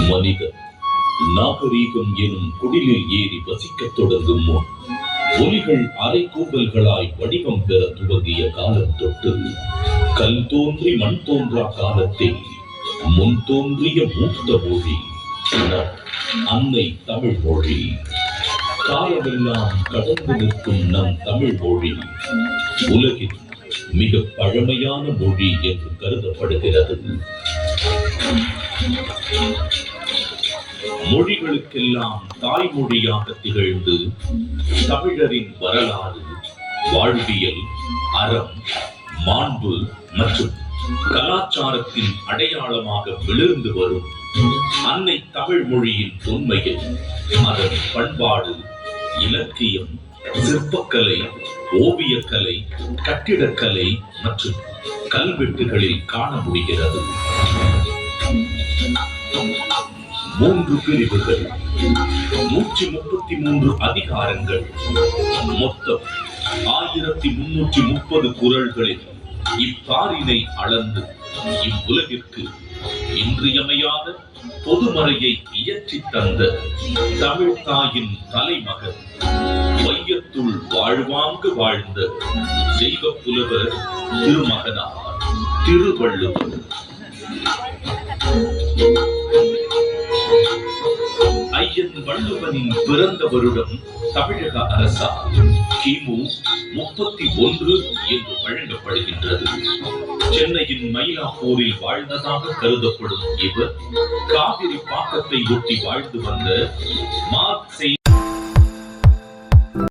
மனிதன் நாகரீகம் எனும் குடிலில் ஏறி வசிக்கத் தொடங்கும் முன் ஒலிகள் அரைக்கூவல்களாய் வடிவம் பெற துவங்கிய காலம் தொட்டு கல் தோன்றி மண் தோன்றா காலத்தில் முன் தோன்றிய மூத்த மொழி அன்னை தமிழ் மொழி. காலமெல்லாம் கடந்து நிற்கும் நம் தமிழ் மொழி உலகின் மிக பழமையான மொழி என்று கருதப்படுகிறது. மொழிகளுக்கெல்லாம் தாய்மொழியாக திகழ்ந்து தமிழரின் வரலாறு, வாழ்வியல், அறம், மாண்பு மற்றும் கலாச்சாரத்தின் அடையாளமாக விழுந்து வரும் அன்னை தமிழ் மொழியின் தொன்மையை அதன் பண்பாடு, இலக்கியம், சிற்பக்கலை, ஓவியக்கலை, கட்டிடக்கலை மற்றும் கல்வெட்டுகளில் காண முடிகிறது. 3 பிரிவுகள், 133 அதிகாரங்கள், மொத்தம் 1330 குறள்களில் இப்பாரினை அளந்து இவ்வுலகிற்கு இன்றியமையாத பொதுமறையை இயற்றி தந்த தமிழ் தாயின் தலைமகன், வையத்துள் வாழ்வாங்கு வாழ்ந்த தெய்வ புலவர் திருமகனார் திருவள்ளுவர். ஐயன் வள்ளுவனின் பிறந்த வருடம் தமிழக அரசால் கிமு 31 என்று வழங்கப்படுகின்றது. சென்னையின் மயிலாப்பூரில் வாழ்ந்ததாக கருதப்படும் இவர் காவிரி பாக்கத்தை ஒட்டி வாழ்ந்து வந்த மார்க்சை